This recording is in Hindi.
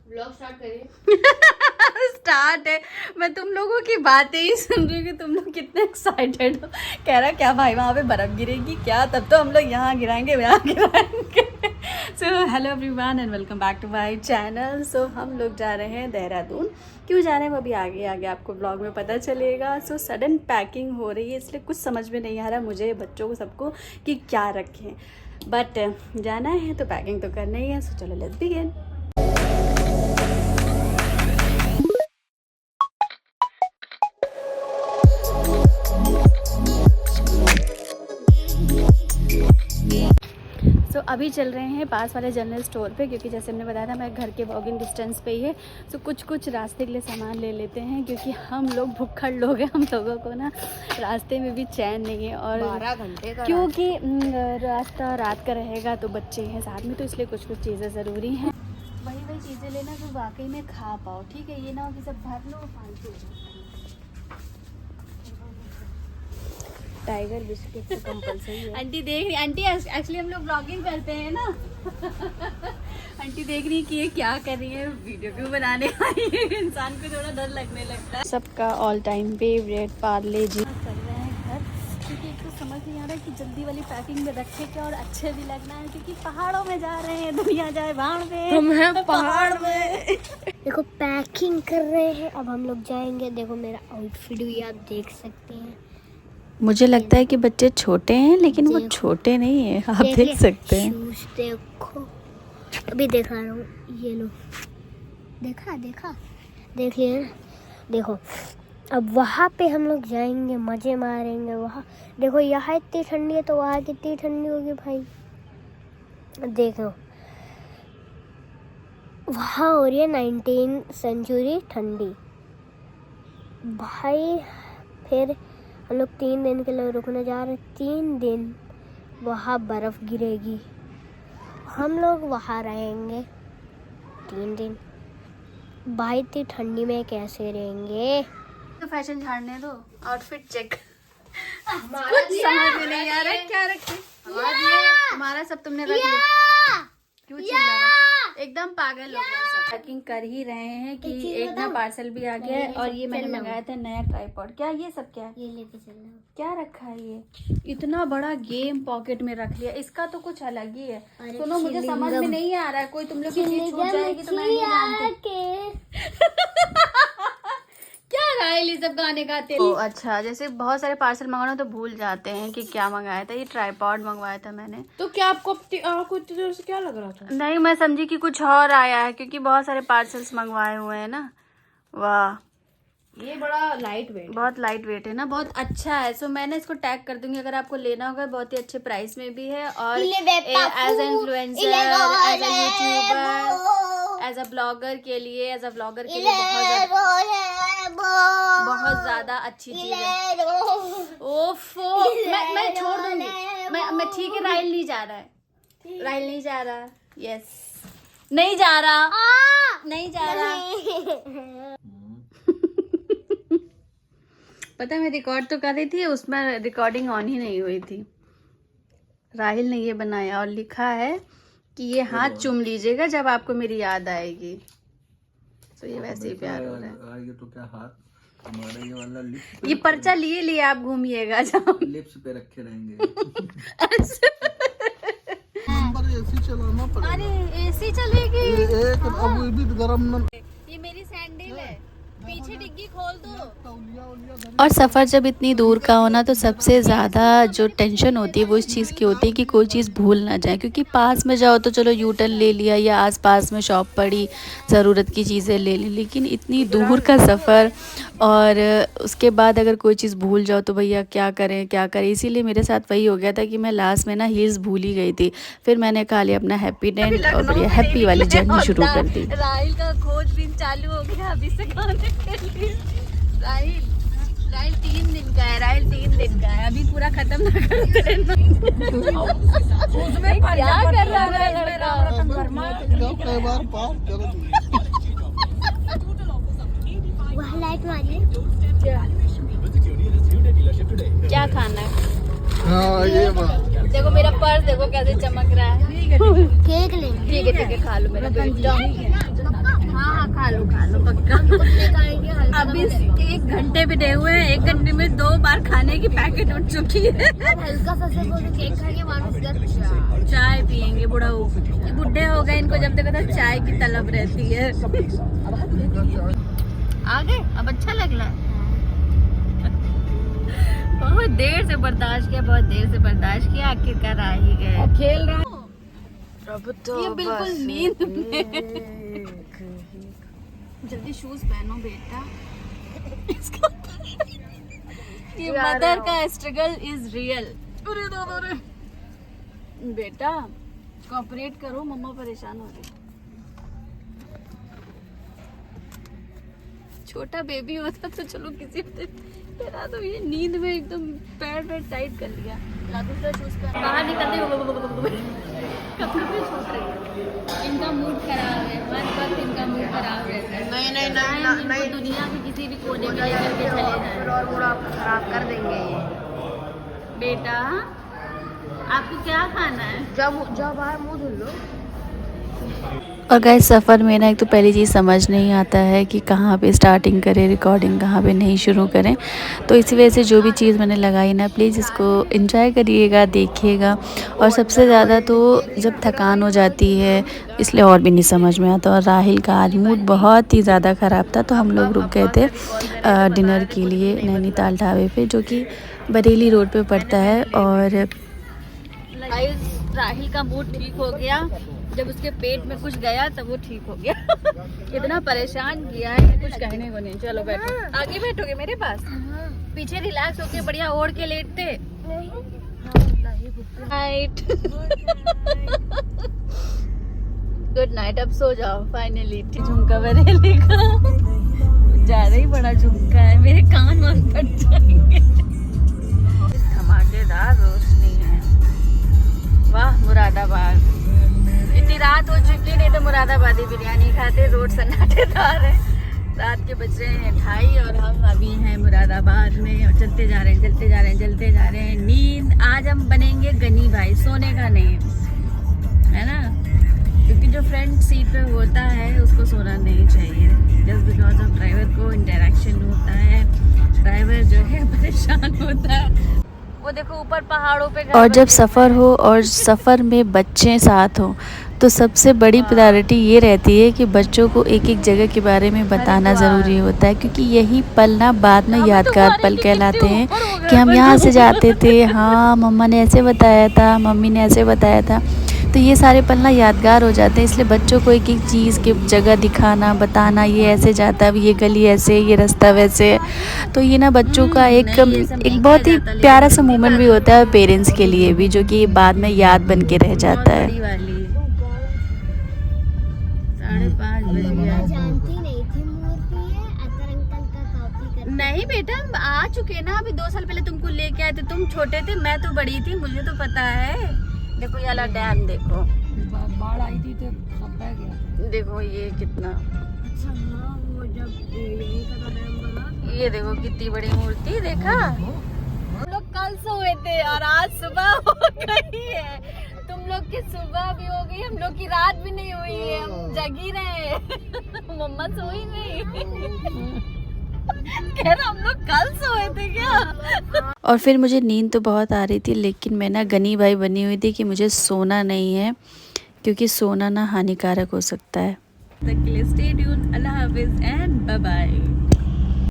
व्लॉग स्टार्ट करिए। स्टार्ट है। मैं तुम लोगों की बातें ही सुन रही हूँ कि तुम लोग कितने एक्साइटेड हो। कह रहा क्या भाई वहाँ पे बर्फ गिरेगी क्या, तब तो हम लोग यहाँ गिराएंगे वहाँ गिराएंगे। So hello everyone and welcome back to my channel. So हम लोग जा रहे हैं देहरादून। क्यों जा रहे हैं वो भी आगे आगे आपको ब्लॉग में पता चलेगा। सो सडन पैकिंग हो रही है, इसलिए कुछ समझ में नहीं आ रहा मुझे, बच्चों को, सबको कि क्या रखें, बट जाना है तो पैकिंग तो करना ही है। सो चलो लेट्स बिगिन। तो अभी चल रहे हैं पास वाले जनरल स्टोर पे, क्योंकि जैसे हमने बताया था मेरे घर के वॉकिंग डिस्टेंस पे ही है। तो कुछ रास्ते के लिए सामान ले लेते हैं, क्योंकि हम लोग भुक्खड़ लोग हैं, हम लोगों को ना रास्ते में भी चैन नहीं है। और 12 घंटे का क्योंकि रास्ता रात का रहेगा तो बच्चे हैं साथ में, तो इसलिए कुछ चीज़ें ज़रूरी हैं। वही चीज़ें लेना जो वाकई में खा पाओ, ठीक है। ये ना हो कि सब भर लो फालतू। टाइगर बिस्किट तो कंपलसरी है। आंटी देख रही, आंटी एक्चुअली हम लोग ब्लॉगिंग करते हैं ना। आंटी देख रही कि ये क्या कर रही है, वीडियो क्यों बनाने आई है। इंसान को थोड़ा डर लगने लगता है। सबका ऑल टाइम फेवरेट पार्ले जी। चल रहे हैं घर, क्योंकि एक तो समझ नहीं आ रहा है कि जल्दी वाली पैकिंग में रखे क्या और अच्छे भी लगना है, क्योंकि पहाड़ों में जा रहे हैं, दुनिया जाए भाड़ में, हम हैं पहाड़ में। देखो पैकिंग कर रहे हैं, अब हम लोग जाएंगे। देखो मेरा आउटफिट भी आप देख सकते हैं। मुझे लगता है कि बच्चे छोटे हैं, लेकिन वो छोटे नहीं है, आप देख सकते हैं। शूज देखो, अभी दिखा रहा हूँ, ये लो, देखा देख लिया ना। देखो अब वहाँ पे हम लोग जाएंगे, मजे मारेंगे वहाँ। देखो यहाँ इतनी ठंडी है तो वहाँ कितनी ठंडी होगी भाई। देखो वहाँ हो रही है 19th सेंचुरी ठंडी भाई। फिर हम लोग 3 दिन के लिए रुकने जा रहे हैं। 3 दिन वहाँ बर्फ़ गिरेगी, हम लोग वहाँ रहेंगे 3 दिन। भाई इतनी ठंडी में कैसे रहेंगे। तो फैशन झाड़ने दो, आउटफिट चेक। कुछ समझ में नहीं आ रहा है क्या रखे। हमारा सब तुमने रख लिया, क्यों चिल्ला रहा है? एकदम पागल हो गया सब। पैकिंग कर ही रहे हैं कि एक ना पार्सल भी आ गया है। और ये मैंने मंगाया था नया ट्राइपॉड। क्या ये सब क्या है? ये लेके चलना। क्या रखा है ये? इतना बड़ा गेम पॉकेट में रख लिया। इसका तो कुछ अलग ही है। सुनो मुझे समझ में नहीं आ रहा है, कोई तुम लोग की चीज छूट जाएगी तो मैं नहीं जानती। क्या राइल ये सब गाने गाते हैं। अच्छा, जैसे बहुत सारे पार्सल मंगाना तो भूल जाते हैं कि क्या मंगाया था। ये ट्राइपॉड मंगवाया था मैंने। तो क्या आपको कुछ देर से क्या लग रहा था? नहीं, मैं समझी कि कुछ और आया है, क्योंकि बहुत सारे पार्सल्स मंगवाए हुए हैं ना। वाह, ये बड़ा लाइट वेट, बहुत लाइट वेट है ना, बहुत अच्छा है। सो मैंने इसको टैग कर दूंगी अगर आपको लेना होगा। बहुत ही अच्छे प्राइस में भी है। और as influencer, as a YouTuber, as a blogger के लिए बहुत ज्यादा अच्छी चीज है। ओफो, मैं छोड़ दूंगी। मैं ठीक है। राइल नहीं जा रहा है, राइल नहीं जा रहा। यस, नहीं जा रहा, नहीं जा रहा। पता है मैं रिकॉर्ड तो कर रही थी, उसमें रिकॉर्डिंग ऑन ही नहीं हुई थी। राहिल ने ये बनाया और लिखा है कि ये हाथ चूम लीजिएगा जब आपको मेरी याद आएगी। तो ये वैसे ही प्यार हो रहा है। तो क्या हाथ हमारा ये वाला लिप्स ये पर्चा लिए आप घूमिएगा जब लिप्स पे रखे रहेंगे। नंबर एसी चलाना पड़ेगा। अरे एसी चलेगी। एक अब भी गरम न। ये मेरी सैंडल है, पीछे डिग्गी खोल दो। और सफ़र जब इतनी दूर का हो ना, तो सबसे ज़्यादा जो टेंशन होती है वो इस चीज़ की होती है कि कोई चीज़ भूल ना जाए। क्योंकि पास में जाओ तो चलो यूटर्न ले लिया, या आसपास में शॉप पड़ी, ज़रूरत की चीज़ें ले ली। लेकिन इतनी दूर का सफ़र और उसके बाद अगर कोई चीज़ भूल जाओ तो भैया क्या करें। इसीलिए मेरे साथ वही हो गया था कि मैं लास्ट में ना हील्स भूल ही गई थी। फिर मैंने कहा लिया अपना हैप्पी डेंट और बढ़िया हैप्पी वाली जर्नी शुरू कर दी। राहिल का खोजबीन चालू हो गया अभी से गाने के लिए। राइल 3 दिन का है, राइल 3 दिन का है, अभी पूरा खत्म ना करते रहना। उसमें क्या कर रहा है लड़का? वहाँ लाइट मारिए। क्या खाना है? हाँ ये बात देखो मेरा पर्स देखो कैसे चमक रहा है। केक ले ठीक है खा लो मेरा बेटा। हाँ खा लो पक्का। अभी 1 घंटे भी नहीं हुए हैं, 1 घंटे में 2 बार खाने की पैकेट उठ चुकी है। हल्का सा से बोलो केक खा के मानो चाय पियेंगे बुढ़ा बुढ़े हो गए, इनको जब देखो तो चाय की तलब रहती है। आगे अब अच्छा लग रहा है। बहुत देर से बर्दाश्त किया आखिरकार आ ही गए। खेल रहा ये बिल्कुल नींद में। जल्दी शूज पहनो बेटा। ये मदर का स्ट्रगल इज रियल। बेटा कोऑपरेट करो, मम्मा परेशान हो रही। छोटा बेबी होता तो चलो किसी तेरा तो ये नींद में एकदम पैर टाइट कर लिया। दूसरा शूज पहन बाहर निकलते कपड़े पे छूट रही है। इनका मूड खराब है, हर वक्त इनका मूड खराब रहता है। नहीं दुनिया के किसी भी कोने में लेकर के चले जाए और मूड आपको खराब कर देंगे ये। बेटा आपको क्या खाना है? जब बाहर मुंह धुल लो। और गाइस सफ़र में ना एक तो पहली चीज़ समझ नहीं आता है कि कहाँ पे स्टार्टिंग करें, रिकॉर्डिंग कहाँ पे नहीं शुरू करें। तो इसी वजह से जो भी चीज़ मैंने लगाई ना, प्लीज़ इसको एंजॉय करिएगा, देखिएगा। और सबसे ज़्यादा तो जब थकान हो जाती है इसलिए और भी नहीं समझ में आता। और राहिल का आज मूड बहुत ही ज़्यादा ख़राब था, तो हम लोग रुक गए थे डिनर के लिए नैनीताल ढाबे पे, जो कि बरेली रोड पे पड़ता है। और राहिल का मूड ठीक हो गया जब उसके पेट में कुछ गया, तब वो ठीक हो गया। इतना परेशान किया है कि कुछ कहने को नहीं। चलो बैठो, आगे बैठोगे मेरे पास, पीछे रिलैक्स होके बढ़िया ओढ़ के लेटते। गुड नाइट, अब सो जाओ फाइनली। झुमका बरेली का ज्यादा ही बड़ा झुमका है, मेरे कान वान फट जाएंगे। धमाकेदार रोशनी है, वाह मुरादाबाद। इतनी रात हो चुकी, नहीं तो मुरादाबादी बिरयानी खाते। रोड सन्नाटेदार है, रात के बज रहे हैं 2:30 और हम अभी हैं मुरादाबाद में। और चलते जा रहे हैं। नींद आज हम बनेंगे गनी भाई, सोने का नहीं है ना, क्योंकि जो फ्रंट सीट पे होता है उसको सोना नहीं चाहिए। जस्ट बिकॉज ऑफ ड्राइवर को इंटरेक्शन होता है, ड्राइवर जो है परेशान होता है। वो देखो ऊपर पहाड़ों पे। और जब सफ़र हो और सफ़र में बच्चे साथ हो तो सबसे बड़ी प्रायोरिटी ये रहती है कि बच्चों को एक एक जगह के बारे में बताना ज़रूरी होता है, क्योंकि यही पल ना बाद में यादगार पल कहलाते हैं कि हम यहाँ से जाते थे, हाँ मम्मा ने ऐसे बताया था, मम्मी ने ऐसे बताया था। तो ये सारे पल ना यादगार हो जाते हैं। इसलिए बच्चों को एक एक चीज़ की जगह दिखाना, बताना, ये ऐसे जाता है, ये गली ऐसे, ये रास्ता वैसे। तो ये ना बच्चों का एक बहुत ही प्यारा सा मोमेंट भी होता है पेरेंट्स के लिए भी, जो कि बाद में याद बन के रह जाता है। 5:30 बज गया। जानती नहीं थी मूर्ति है, अतर अंकल का कॉपी कर। नहीं बेटा हम आ चुके ना, अभी 2 साल पहले तुमको लेके आए थे। तुम छोटे थे, मैं तो बड़ी थी, मुझे तो पता है। देखो ये वाला डैम देखो, बाढ़ आई थी तो सब बह गया। देखो ये कितना। अच्छा हाँ, वो जब यहीं का डैम बना। ये देखो कितनी बड़ी मूर्ति, देखा। हम लोग कल सोए थे और आज सुबह हो गई है। तुम लोग की सुबह भी हो गई, हम लोग की रात भी नहीं हुई है, हम जग ही रहे हैं। मम्मा सोई नहीं। कह रहा हम लोग कल सोए थे क्या? और फिर मुझे नींद तो बहुत आ रही थी, लेकिन मैं ना गनी भाई बनी हुई थी कि मुझे सोना नहीं है, क्योंकि सोना ना हानिकारक हो सकता है। तक के लिए स्टे ट्यून्ड, अल्लाह हाफिज एंड बाय बाय।